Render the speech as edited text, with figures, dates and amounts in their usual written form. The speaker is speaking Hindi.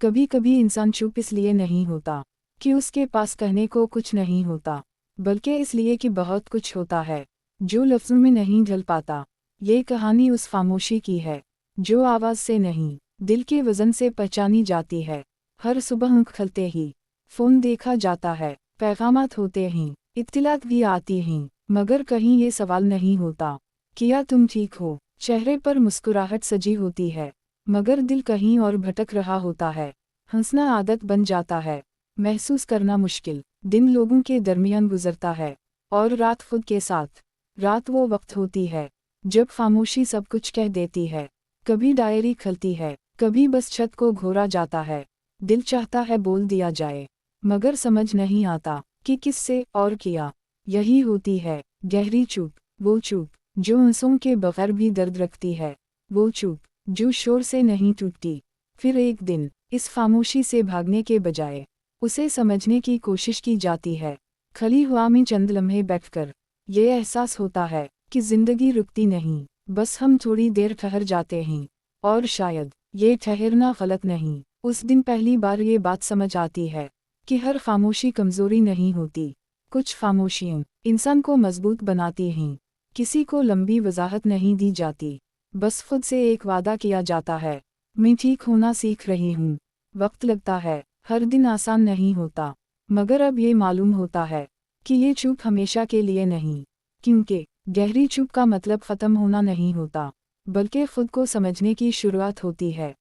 कभी कभी इंसान चुप इसलिए नहीं होता कि उसके पास कहने को कुछ नहीं होता, बल्कि इसलिए कि बहुत कुछ होता है जो लफ्ज़ों में नहीं ढल पाता। ये कहानी उस खामोशी की है जो आवाज़ से नहीं, दिल के वज़न से पहचानी जाती है। हर सुबह आँख खुलते ही फ़ोन देखा जाता है, पैगामात होते हैं, इत्तिलात भी आती हैं, मगर कहीं ये सवाल नहीं होता क्या तुम ठीक हो। चेहरे पर मुस्कुराहट सजी होती है, मगर दिल कहीं और भटक रहा होता है। हंसना आदत बन जाता है, महसूस करना मुश्किल। दिन लोगों के दरमियान गुजरता है और रात खुद के साथ। रात वो वक्त होती है जब खामोशी सब कुछ कह देती है। कभी डायरी खलती है, कभी बस छत को घोरा जाता है। दिल चाहता है बोल दिया जाए, मगर समझ नहीं आता कि किससे और किया। यही होती है गहरी चुप, वो चुप जो आंसुओं के बगैर भी दर्द रखती है, वो चुप जो शोर से नहीं टूटती। फिर एक दिन इस खामोशी से भागने के बजाय उसे समझने की कोशिश की जाती है। खली हवा में चंद लम्हे बैठकर ये एहसास होता है कि जिंदगी रुकती नहीं, बस हम थोड़ी देर ठहर जाते हैं। और शायद ये ठहरना गलत नहीं। उस दिन पहली बार ये बात समझ आती है कि हर खामोशी कमज़ोरी नहीं होती। कुछ खामोशियाँ इंसान को मजबूत बनाती हैं। किसी को लंबी वजाहत नहीं दी जाती, बस खुद से एक वादा किया जाता है, मैं ठीक होना सीख रही हूँ। वक्त लगता है, हर दिन आसान नहीं होता, मगर अब ये मालूम होता है कि ये चुप हमेशा के लिए नहीं। क्योंकि गहरी चुप का मतलब ख़त्म होना नहीं होता, बल्कि खुद को समझने की शुरुआत होती है।